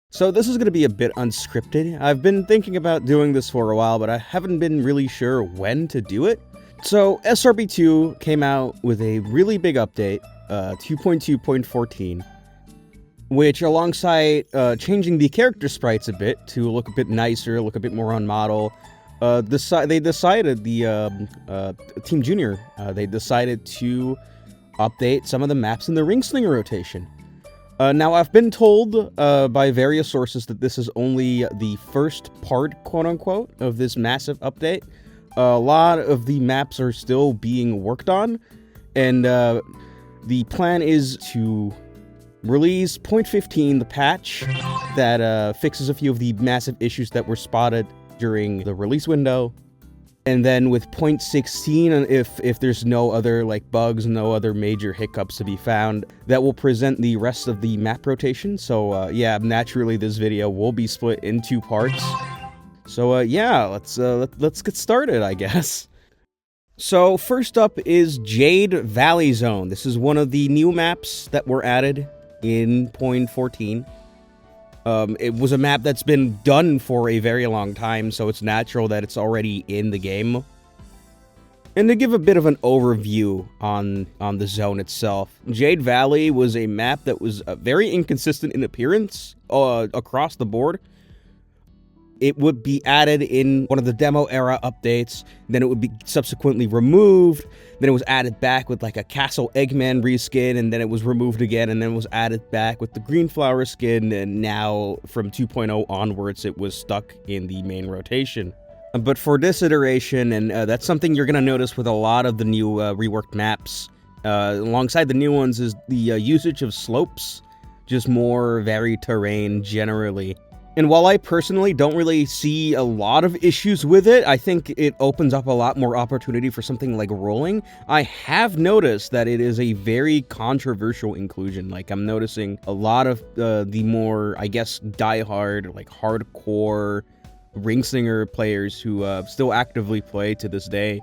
So this is going to be a bit unscripted. I've been thinking about doing this for a while, but I haven't been really sure when to do it. So SRB2 came out with a really big update, 2.2.14, which alongside changing the character sprites a bit to look a bit nicer, look a bit more on model, they decided, Team Junior, they decided to update some of the maps in the Ringslinger rotation. Now, I've been told by various sources that this is only the first part, quote-unquote, of this massive update. A lot of the maps are still being worked on, and the plan is to release 0.15, the patch that fixes a few of the massive issues that were spotted during the release window. And then with 0.16, if there's no other bugs, no other major hiccups to be found, that will present the rest of the map rotation. So yeah, naturally this video will be split in 2 parts. So yeah, let's get started, I guess. So first up is Jade Valley Zone. This is one of the new maps that were added in 0.14. It was a map that's been done for a very long time, so it's natural that it's already in the game. And to give a bit of an overview on the zone itself, Jade Valley was a map that was very inconsistent in appearance across the board. It would be added in one of the demo era updates, then it would be subsequently removed, then it was added back with a Castle Eggman reskin, and then it was removed again, and then it was added back with the Green Flower skin, and now from 2.0 onwards it was stuck in the main rotation. But for this iteration, and that's something you're going to notice with a lot of the new reworked maps, alongside the new ones, is the usage of slopes, just more varied terrain generally. And while I personally don't really see a lot of issues with it, I think it opens up a lot more opportunity for something like rolling. I have noticed that it is a very controversial inclusion. I'm noticing a lot of the more, I guess, diehard, hardcore Ringslinger players who still actively play to this day,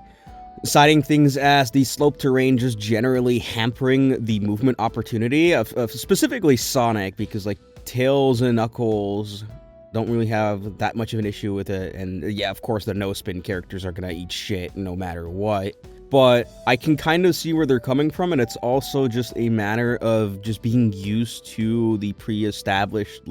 citing things as the slope terrain just generally hampering the movement opportunity of specifically Sonic, because Tails and Knuckles don't really have that much of an issue with it, and yeah, of course the no-spin characters are gonna eat shit no matter what, but I can kind of see where they're coming from, and it's also just a matter of just being used to the pre-established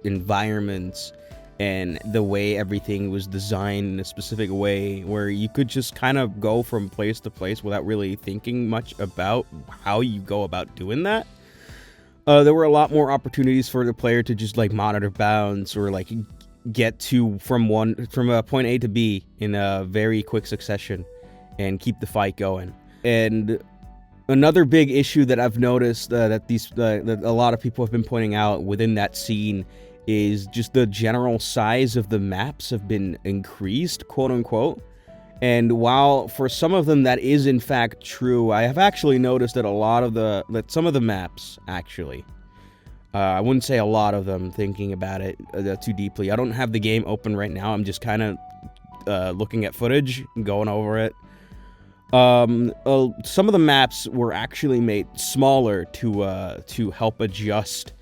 environments and the way everything was designed in a specific way where you could just kind of go from place to place without really thinking much about how you go about doing that. There were a lot more opportunities for the player to just monitor bounds or get from point A to B in a very quick succession and keep the fight going. And another big issue that I've noticed that a lot of people have been pointing out within that scene is just the general size of the maps have been increased, quote unquote. And while for some of them that is in fact true, I have actually noticed that some of the maps actually, I wouldn't say a lot of them, thinking about it too deeply. I don't have the game open right now. I'm just kind of looking at footage, going over it. Some of the maps were actually made smaller to help adjust,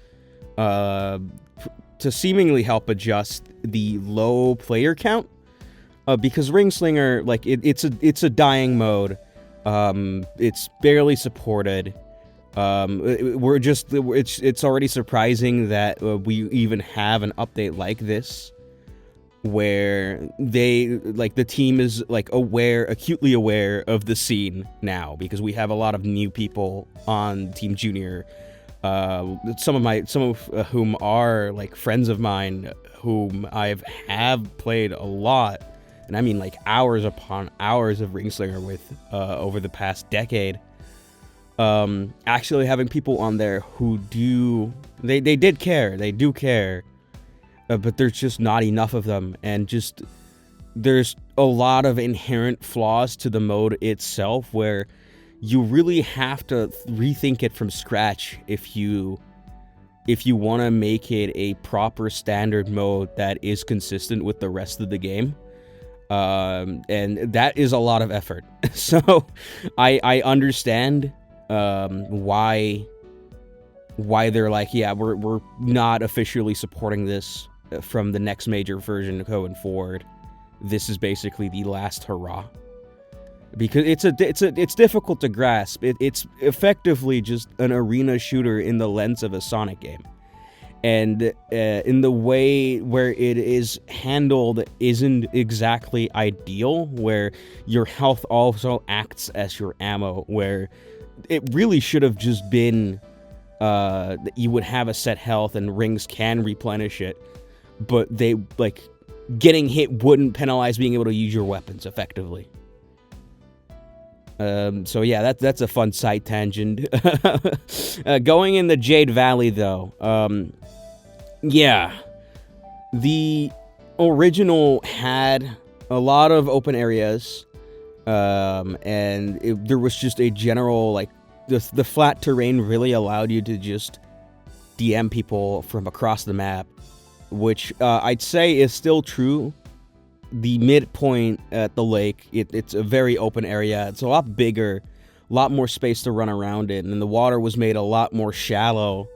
to seemingly help adjust the low player count. Because Ringslinger, it's a dying mode. It's barely supported. It's already surprising that we even have an update like this, where the team is acutely aware of the scene now, because we have a lot of new people on Team Junior. Some of whom are friends of mine, whom have played a lot. And I mean hours upon hours of Ringslinger with over the past decade. Actually having people on there who do care, but there's just not enough of them, and just there's a lot of inherent flaws to the mode itself where you really have to rethink it from scratch if you want to make it a proper standard mode that is consistent with the rest of the game. And that is a lot of effort. So I understand why why they're like, yeah, we're not officially supporting this from the next major version going forward. This is basically the last hurrah. Because it's difficult to grasp. It's effectively just an arena shooter in the lens of a Sonic game. And in the way where it is handled isn't exactly ideal, where your health also acts as your ammo, where it really should have just been that you would have a set health and rings can replenish it, but they, like, getting hit wouldn't penalize being able to use your weapons effectively. So yeah, that's a fun side tangent. Going in the Jade Valley, though, yeah, the original had a lot of open areas, and there was just a general, like, the flat terrain really allowed you to just DM people from across the map, which I'd say is still true. The midpoint at the lake, it's a very open area. It's a lot bigger, a lot more space to run around in, and the water was made a lot more shallow,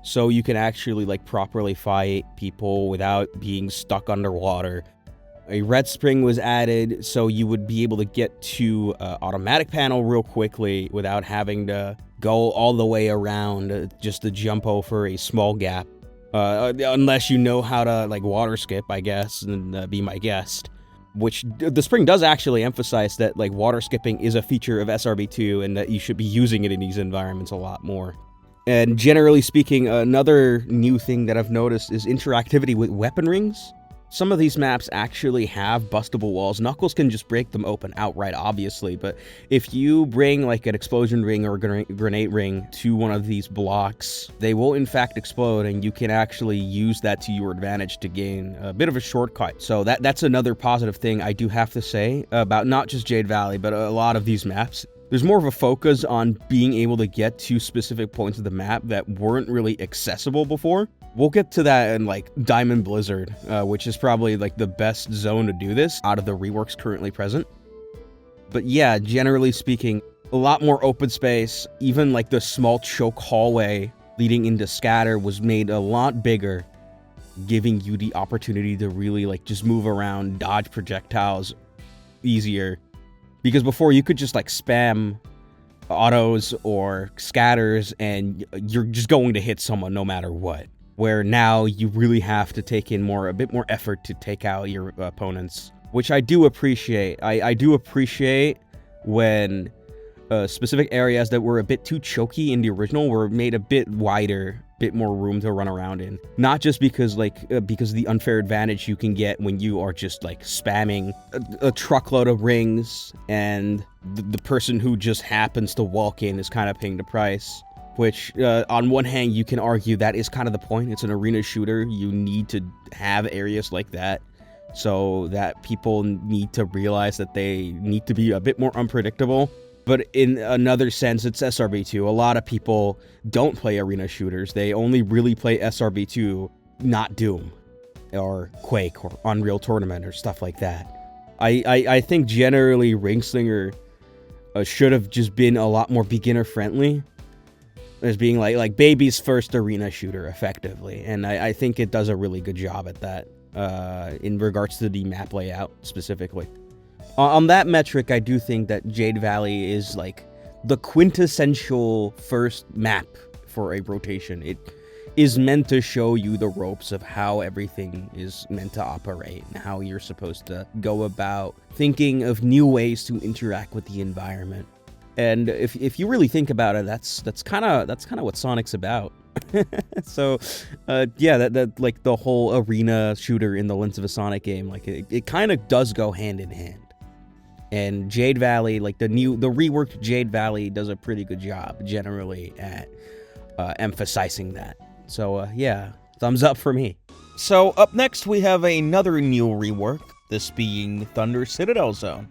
so you can actually, like, properly fight people without being stuck underwater. A red spring was added, so you would be able to get to automatic panel real quickly without having to go all the way around just to jump over a small gap. Unless you know how to, like, water skip, I guess, and be my guest. Which, the spring does actually emphasize that, like, water skipping is a feature of SRB2 and that you should be using it in these environments a lot more. And generally speaking, another new thing that I've noticed is interactivity with weapon rings. Some of these maps actually have bustable walls. Knuckles can just break them open outright, obviously, but if you bring, like, an explosion ring or a grenade ring to one of these blocks, they will in fact explode, and you can actually use that to your advantage to gain a bit of a shortcut. So that's another positive thing I do have to say about not just Jade Valley, but a lot of these maps. There's more of a focus on being able to get to specific points of the map that weren't really accessible before. We'll get to that in, like, Diamond Blizzard, which is probably, like, the best zone to do this out of the reworks currently present. But yeah, generally speaking, a lot more open space. Even, like, the small choke hallway leading into Scatter was made a lot bigger, giving you the opportunity to really, like, just move around, dodge projectiles easier. Because before, you could just, like, spam autos or scatters and you're just going to hit someone no matter what. Where now you really have to take in a bit more effort to take out your opponents, which I do appreciate. I do appreciate when specific areas that were a bit too choky in the original were made a bit wider, bit more room to run around in. Not just because, because of the unfair advantage you can get when you are just, like, spamming a truckload of rings and the person who just happens to walk in is kind of paying the price. Which, on one hand, you can argue that is kind of the point. It's an arena shooter. You need to have areas like that so that people need to realize that they need to be a bit more unpredictable. But in another sense, it's SRB2. A lot of people don't play arena shooters. They only really play SRB2, not Doom or Quake or Unreal Tournament or stuff like that. I think generally Ringslinger should have just been a lot more beginner-friendly. As being like baby's first arena shooter, effectively. And I think it does a really good job at that, in regards to the map layout, specifically. On that metric, I do think that Jade Valley is, like, the quintessential first map for a rotation. It is meant to show you the ropes of how everything is meant to operate, and how you're supposed to go about thinking of new ways to interact with the environment. And if you really think about it, that's kind of what Sonic's about. So, yeah, that like the whole arena shooter in the lens of a Sonic game, like it kind of does go hand in hand. And Jade Valley, like the reworked Jade Valley, does a pretty good job generally at emphasizing that. So, yeah, thumbs up for me. So up next we have another new rework, this being Thunder Citadel Zone.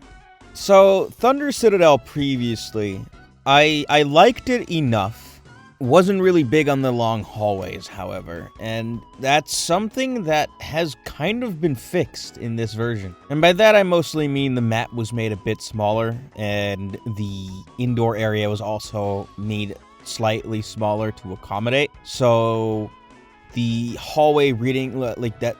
So, Thunder Citadel previously, I liked it enough. Wasn't really big on the long hallways, however, and that's something that has kind of been fixed in this version. And by that I mostly mean the map was made a bit smaller, and the indoor area was also made slightly smaller to accommodate. So the hallway reading like that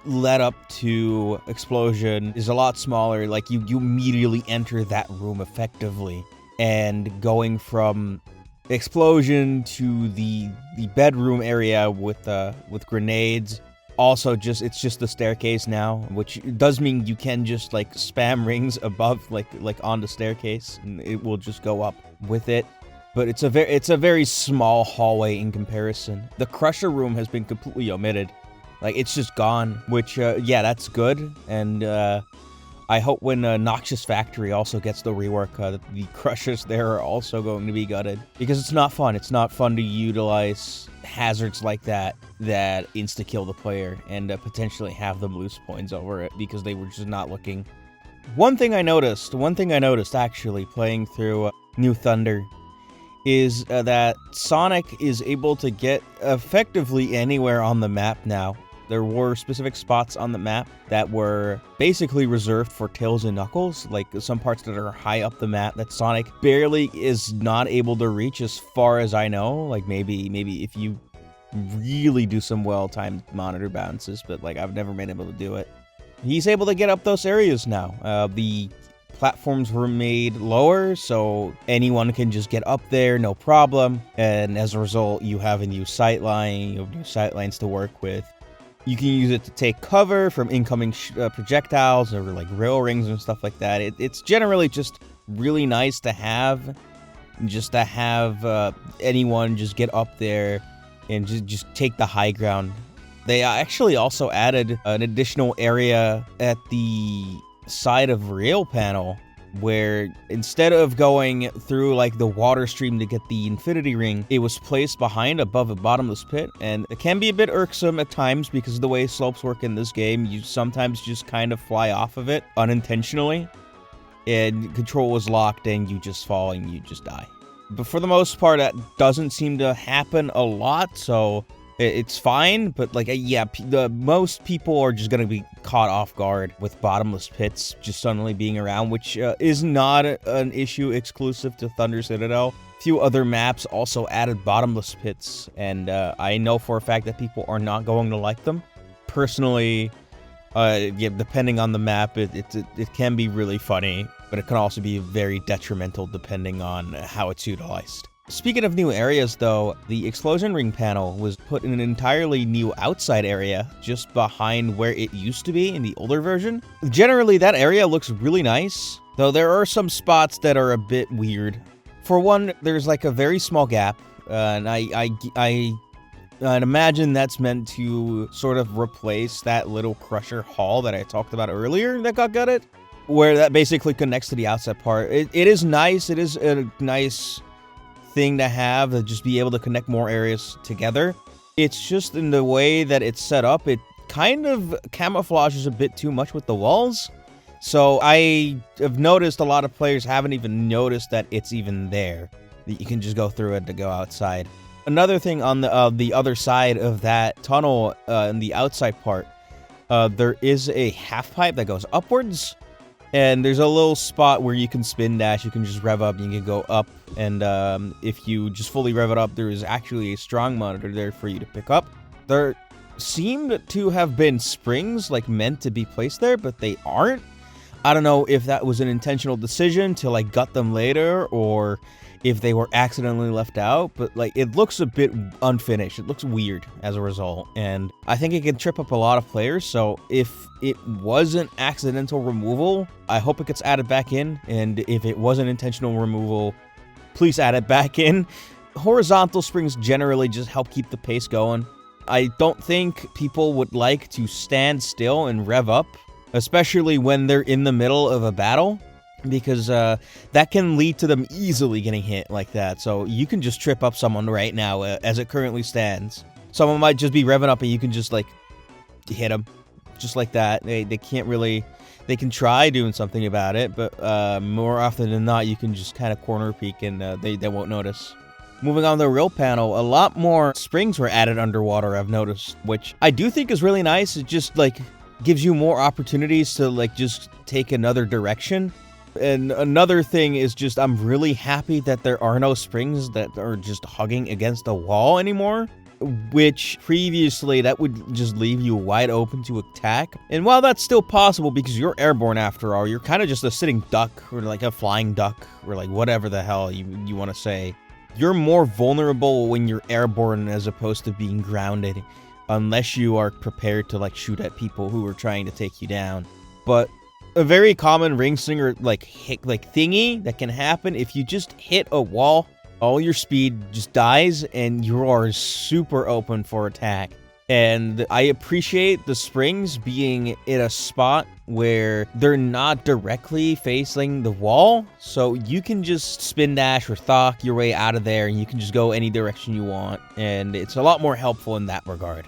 led up to explosion is a lot smaller. Like you immediately enter that room effectively, and going from explosion to the bedroom area with grenades. Also, it's just the staircase now, which does mean you can just like spam rings above, like on the staircase, and it will just go up with it. But it's a very small hallway in comparison. The Crusher room has been completely omitted, like it's just gone. Which yeah, that's good. And I hope when Noxious Factory also gets the rework, the Crushers there are also going to be gutted, because it's not fun. It's not fun to utilize hazards like that insta-kill the player and potentially have them lose points over it because they were just not looking. One thing I noticed actually playing through New Thunder is that Sonic is able to get effectively anywhere on the map now. There were specific spots on the map that were basically reserved for Tails and Knuckles, like some parts that are high up the map that Sonic barely is not able to reach as far as I know. Like maybe if you really do some well-timed monitor bounces, but like I've never been able to do it. He's able to get up those areas now. The platforms were made lower, so anyone can just get up there, no problem. And as a result, you have a new sightline, you have new sightlines to work with. You can use it to take cover from incoming projectiles or like rail rings and stuff like that. It's generally just really nice to have, anyone just get up there and just take the high ground. They actually also added an additional area at the side of rail panel, where instead of going through like the water stream to get the infinity ring, it was placed above a bottomless pit. And it can be a bit irksome at times because of the way slopes work in this game. You sometimes just kind of fly off of it unintentionally, and control was locked and you just fall and you just die. But for the most part, that doesn't seem to happen a lot, so it's fine. But like, yeah, most people are just gonna be caught off guard with bottomless pits just suddenly being around, which is not an issue exclusive to Thunder Citadel. Few other maps also added bottomless pits, and I know for a fact that people are not going to like them. Personally, yeah, depending on the map, it can be really funny, but it can also be very detrimental depending on how it's utilized. Speaking of new areas, though, the explosion ring panel was put in an entirely new outside area just behind where it used to be in the older version. Generally, that area looks really nice, though there are some spots that are a bit weird. For one, there's like a very small gap, and I'd imagine that's meant to sort of replace that little Crusher hall that I talked about earlier that got gutted, where that basically connects to the outside part. It is nice. It is a nice thing to have, to just be able to connect more areas together. It's just in the way that it's set up, it kind of camouflages a bit too much with the walls. So I have noticed a lot of players haven't even noticed that it's even there, that you can just go through it to go outside. Another thing on the other side of that tunnel, in the outside part, there is a half pipe that goes upwards. And there's a little spot where you can spin dash, you can just rev up, and you can go up, and if you just fully rev it up, there is actually a strong monitor there for you to pick up. There seemed to have been springs, like, meant to be placed there, but they aren't. I don't know if that was an intentional decision to, like, gut them later, or if they were accidentally left out, but like it looks a bit unfinished. It looks weird as a result, and I think it can trip up a lot of players. So if it wasn't accidental removal, I hope it gets added back in, and if it was an intentional removal, please add it back in. Horizontal springs generally just help keep the pace going. I don't think people would like to stand still and rev up, especially when they're in the middle of a battle, because that can lead to them easily getting hit like that. So you can just trip up someone right now as it currently stands. Someone might just be revving up and you can just like hit them just like that. They can't really, they can try doing something about it, but more often than not you can just kind of corner peek and they won't notice. Moving on to the rail panel, a lot more springs were added underwater, I've noticed, which I do think is really nice. It just like gives you more opportunities to like just take another direction. And another thing is just I'm really happy that there are no springs that are just hugging against a wall anymore, which previously that would just leave you wide open to attack. And while that's still possible because you're airborne after all, you're kind of just a sitting duck or like a flying duck or like whatever the hell you want to say. You're more vulnerable when you're airborne as opposed to being grounded, unless you are prepared to like shoot at people who are trying to take you down. But a very common Ringslinger hit thingy that can happen if you just hit a wall, all your speed just dies and you are super open for attack. And I appreciate the springs being in a spot where they're not directly facing the wall, so you can just spin dash or thock your way out of there and you can just go any direction you want, and it's a lot more helpful in that regard.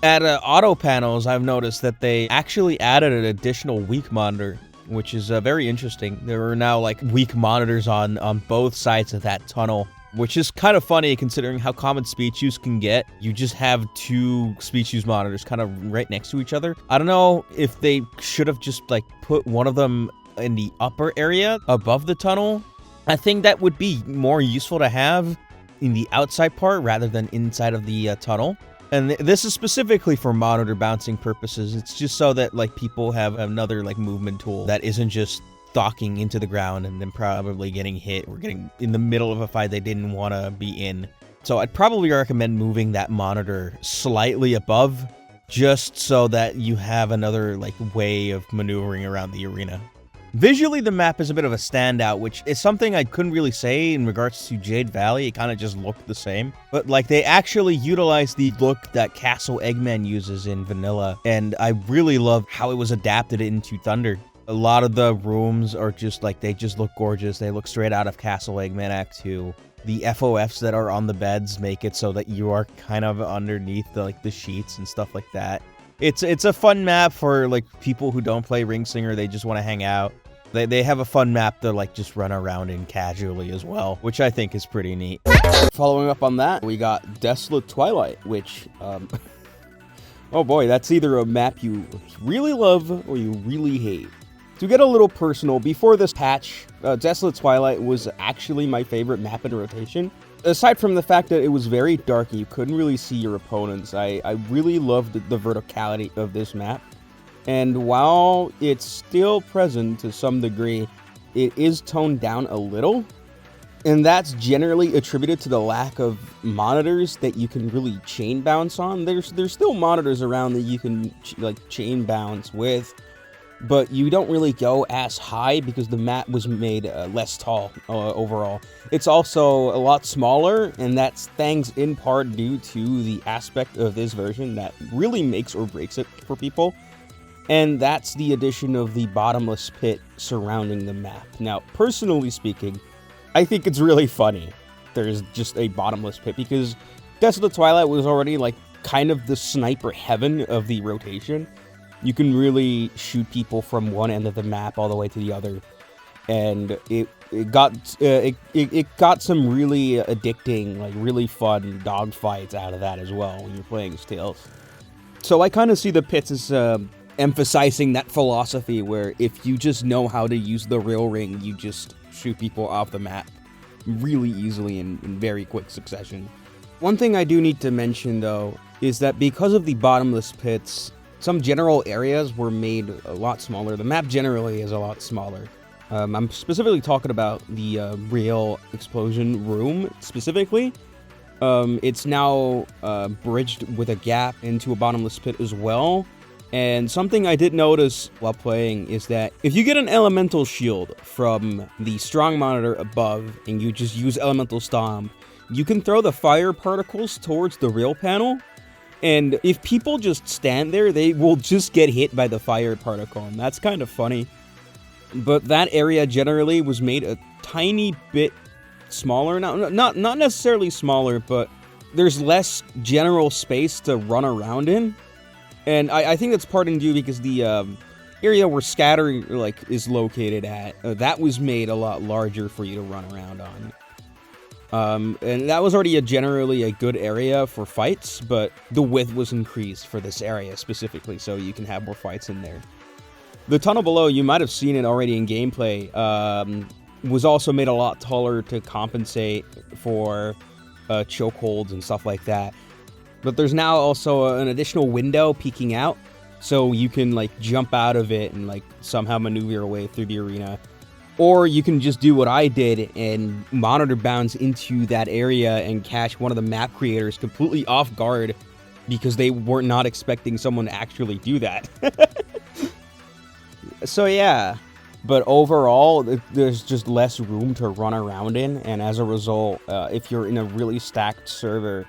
At auto panels, I've noticed that they actually added an additional weak monitor, which is very interesting. There are now like weak monitors on both sides of that tunnel, which is kind of funny considering how common speech use can get. You just have two speech use monitors kind of right next to each other. I don't know if they should have just like put one of them in the upper area above the tunnel. I think that would be more useful to have in the outside part rather than inside of the tunnel. And this is specifically for monitor bouncing purposes. It's just so that like people have another like movement tool that isn't just thocking into the ground and then probably getting hit or getting in the middle of a fight they didn't want to be in. So I'd probably recommend moving that monitor slightly above, just so that you have another like way of maneuvering around the arena. Visually, the map is a bit of a standout, which is something I couldn't really say in regards to Jade Valley. It kind of just looked the same. But like they actually utilized the look that Castle Eggman uses in Vanilla, and I really love how it was adapted into Thunder. A lot of the rooms are just like, they just look gorgeous. They look straight out of Castle Eggman Act 2. The FOFs that are on the beds make it so that you are kind of underneath the sheets and stuff like that. It's a fun map for like people who don't play Ringslinger. They just want to hang out. They have a fun map to like just run around in casually as well, which I think is pretty neat. Following up on that, we got Desola Twilight, which oh boy, that's either a map you really love or you really hate. To get a little personal, before this patch, Desola Twilight was actually my favorite map in rotation. Aside from the fact that it was very dark and you couldn't really see your opponents, I really loved the verticality of this map. And while it's still present to some degree, it is toned down a little. And that's generally attributed to the lack of monitors that you can really chain bounce on. There's still monitors around that you can chain bounce with, but you don't really go as high because the map was made less tall overall. It's also a lot smaller, and that's thanks in part due to the aspect of this version that really makes or breaks it for people. And that's the addition of the bottomless pit surrounding the map. Now, personally speaking, I think it's really funny there's just a bottomless pit, because Desola Twilight was already like kind of the sniper heaven of the rotation. You can really shoot people from one end of the map all the way to the other, and it got some really addicting, like really fun dogfights out of that as well when you're playing stealth. So I kind of see the pits as emphasizing that philosophy where if you just know how to use the rail ring, you just shoot people off the map really easily in very quick succession. One thing I do need to mention though is that because of the bottomless pits, some general areas were made a lot smaller. The map generally is a lot smaller. I'm specifically talking about the rail explosion room specifically. It's now bridged with a gap into a bottomless pit as well. And something I did notice while playing is that if you get an elemental shield from the strong monitor above and you just use elemental stomp, you can throw the fire particles towards the rail panel. And if people just stand there, they will just get hit by the fire particle, and that's kind of funny. But that area generally was made a tiny bit smaller. Now, not necessarily smaller, but there's less general space to run around in. And I think that's part and due because the area where scatter is located at, that was made a lot larger for you to run around on. And that was already generally a good area for fights, but the width was increased for this area specifically, so you can have more fights in there. The tunnel below, you might have seen it already in gameplay, was also made a lot taller to compensate for chokeholds and stuff like that. But there's now also an additional window peeking out, so you can like jump out of it and like somehow maneuver your way through the arena. Or you can just do what I did and monitor bounce into that area and catch one of the map creators completely off guard because they were not expecting someone to actually do that. So yeah, but overall, there's just less room to run around in, and as a result, if you're in a really stacked server,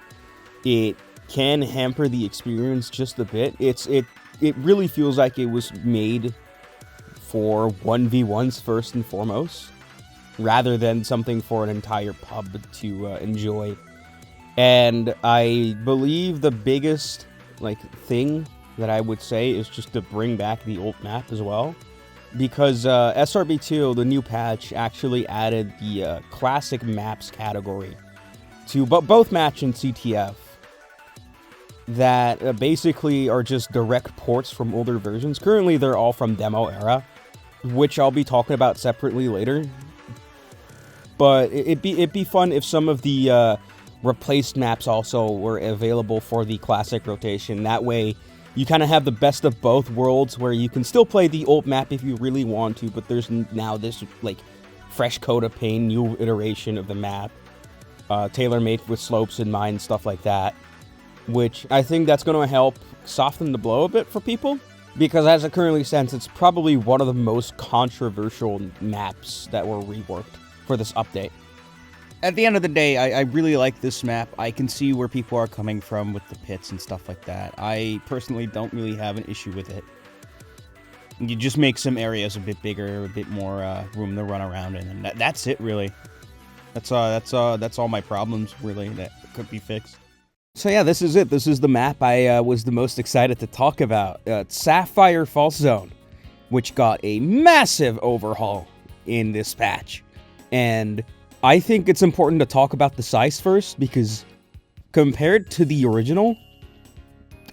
it can hamper the experience just a bit. It really feels like it was made for 1v1s first and foremost, rather than something for an entire pub to enjoy. And I believe the biggest thing that I would say is just to bring back the old map as well, because SRB2, the new patch, actually added the classic maps category to both match and CTF that basically are just direct ports from older versions. Currently, they're all from demo era, which I'll be talking about separately later. But it'd be fun if some of the replaced maps also were available for the classic rotation. That way, you kind of have the best of both worlds, where you can still play the old map if you really want to, but there's now this fresh coat of paint, new iteration of the map, tailor-made with slopes in mind, stuff like that. Which I think that's going to help soften the blow a bit for people, because as it currently stands, it's probably one of the most controversial maps that were reworked for this update. At the end of the day, I really like this map. I can see where people are coming from with the pits and stuff like that. I personally don't really have an issue with it. You just make some areas a bit bigger, a bit more room to run around in, and that's it, really. That's all my problems, really, that could be fixed. So yeah, this is it. This is the map I was the most excited to talk about. Sapphire Falls Zone, which got a massive overhaul in this patch. And I think it's important to talk about the size first, because compared to the original,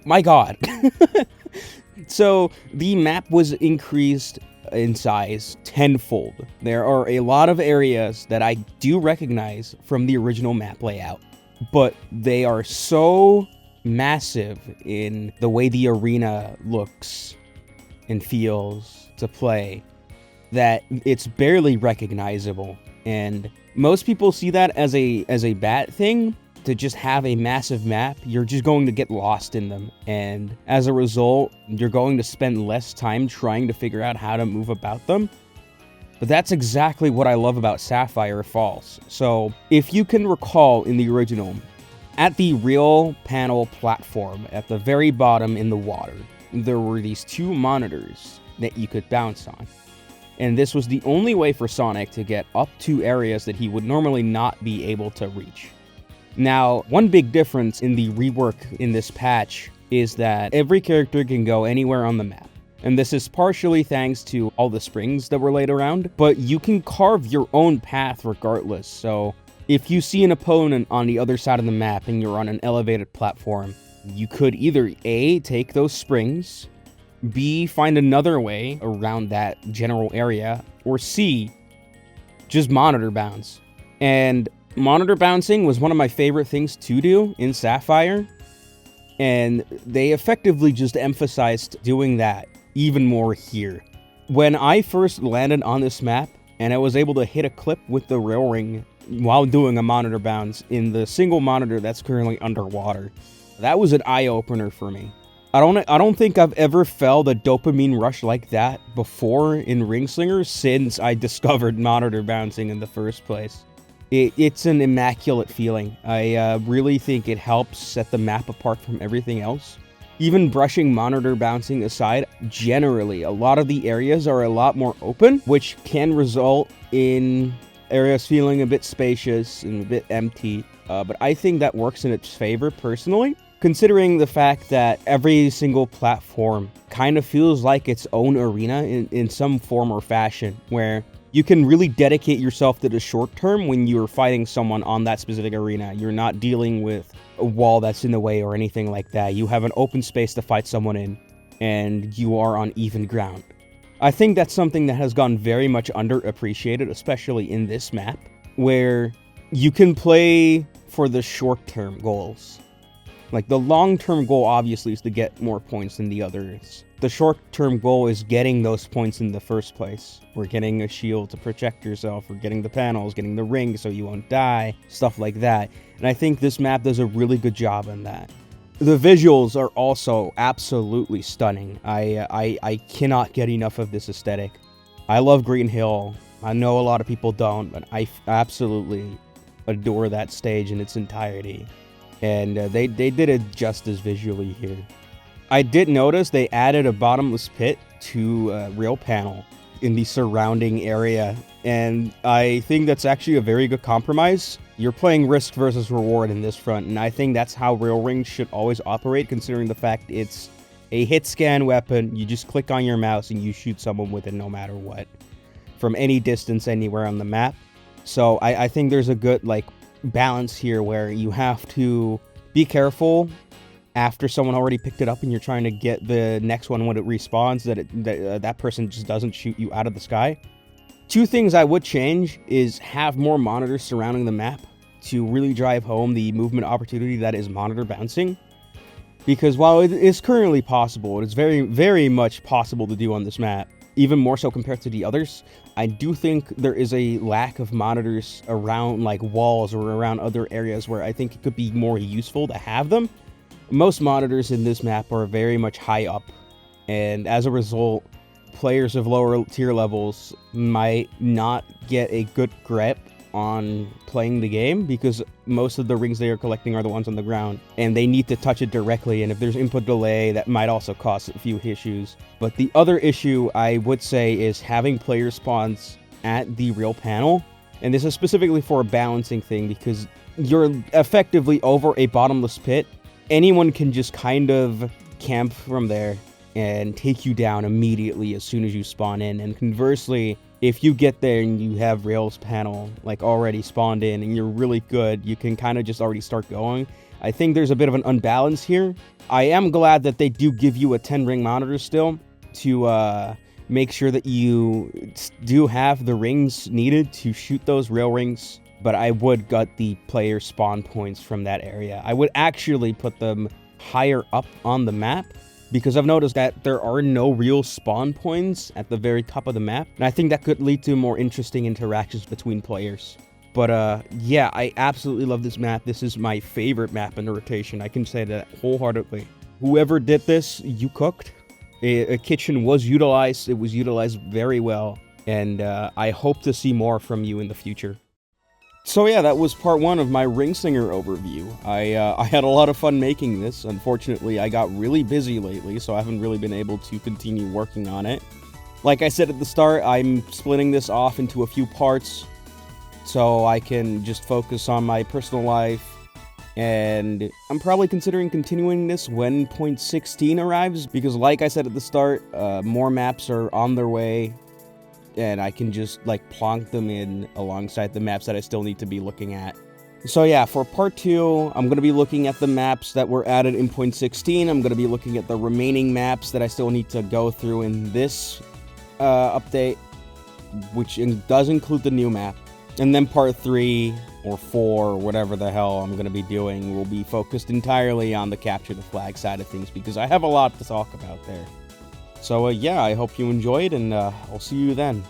my god. So the map was increased in size tenfold. There are a lot of areas that I do recognize from the original map layout, but they are so massive in the way the arena looks and feels to play that it's barely recognizable. And most people see that as a bad thing, to just have a massive map. You're just going to get lost in them, and as a result, you're going to spend less time trying to figure out how to move about them. But that's exactly what I love about Sapphire Falls. So, if you can recall in the original, at the real panel platform, at the very bottom in the water, there were these two monitors that you could bounce on. And this was the only way for Sonic to get up to areas that he would normally not be able to reach. Now, one big difference in the rework in this patch is that every character can go anywhere on the map. And this is partially thanks to all the springs that were laid around, but you can carve your own path regardless. So if you see an opponent on the other side of the map and you're on an elevated platform, you could either A, take those springs, B, find another way around that general area, or C, just monitor bounce. And monitor bouncing was one of my favorite things to do in Sapphire, and they effectively just emphasized doing that even more here. When I first landed on this map, and I was able to hit a clip with the rail ring while doing a monitor bounce in the single monitor that's currently underwater, that was an eye-opener for me. I don't think I've ever felt a dopamine rush like that before in Ringslinger since I discovered monitor bouncing in the first place. It's an immaculate feeling. I really think it helps set the map apart from everything else. Even brushing monitor bouncing aside, generally, a lot of the areas are a lot more open, which can result in areas feeling a bit spacious and a bit empty. But I think that works in its favor personally, considering the fact that every single platform kind of feels like its own arena in some form or fashion, where you can really dedicate yourself to the short term when you're fighting someone on that specific arena. You're not dealing with a wall that's in the way or anything like that. You have an open space to fight someone in, and you are on even ground. I think that's something that has gone very much underappreciated, especially in this map, where you can play for the short-term goals. Like, the long-term goal, obviously, is to get more points than the others. The short-term goal is getting those points in the first place. Or getting a shield to protect yourself, or getting the panels, getting the ring so you won't die, stuff like that. And I think this map does a really good job on that. The visuals are also absolutely stunning. I cannot get enough of this aesthetic. I love Green Hill. I know a lot of people don't, but I absolutely adore that stage in its entirety. And they did it justice visually here. I did notice they added a bottomless pit to rail panel in the surrounding area, and I think that's actually a very good compromise. You're playing risk versus reward in this front, and I think that's how rail rings should always operate, considering the fact it's a hit scan weapon. You just click on your mouse and you shoot someone with it no matter what, from any distance anywhere on the map. So I think there's a good balance here where you have to be careful after someone already picked it up and you're trying to get the next one when it respawns, that person just doesn't shoot you out of the sky. Two things I would change is have more monitors surrounding the map to really drive home the movement opportunity that is monitor bouncing. Because while it is currently possible, it is very, very much possible to do on this map, even more so compared to the others, I do think there is a lack of monitors around walls or around other areas where I think it could be more useful to have them. Most monitors in this map are very much high up, and as a result, players of lower tier levels might not get a good grip on playing the game because most of the rings they are collecting are the ones on the ground, and they need to touch it directly, and if there's input delay, that might also cause a few issues. But the other issue I would say is having player spawns at the real panel, and this is specifically for a balancing thing because you're effectively over a bottomless pit. Anyone can just kind of camp from there and take you down immediately as soon as you spawn in, and conversely, if you get there and you have Rails panel already spawned in and you're really good, you can kind of just already start going. I think there's a bit of an unbalance here. I am glad that they do give you a 10-ring monitor still to make sure that you do have the rings needed to shoot those rail rings, but I would gut the player spawn points from that area. I would actually put them higher up on the map, because I've noticed that there are no real spawn points at the very top of the map, and I think that could lead to more interesting interactions between players. But yeah, I absolutely love this map. This is my favorite map in the rotation. I can say that wholeheartedly. Whoever did this, you cooked. A kitchen was utilized. It was utilized very well, and I hope to see more from you in the future. So yeah, that was part 1 of my Ringslinger overview. I had a lot of fun making this. Unfortunately, I got really busy lately, so I haven't really been able to continue working on it. Like I said at the start, I'm splitting this off into a few parts so I can just focus on my personal life, and I'm probably considering continuing this when 0.16 arrives, because like I said at the start, more maps are on their way, and I can just plonk them in alongside the maps that I still need to be looking at. So yeah, for part 2, I'm going to be looking at the maps that were added in 0.16. I'm going to be looking at the remaining maps that I still need to go through in this update, which does include the new map. And then part 3 or 4 or whatever the hell I'm going to be doing will be focused entirely on the capture the flag side of things, because I have a lot to talk about there. So yeah, I hope you enjoyed, and I'll see you then.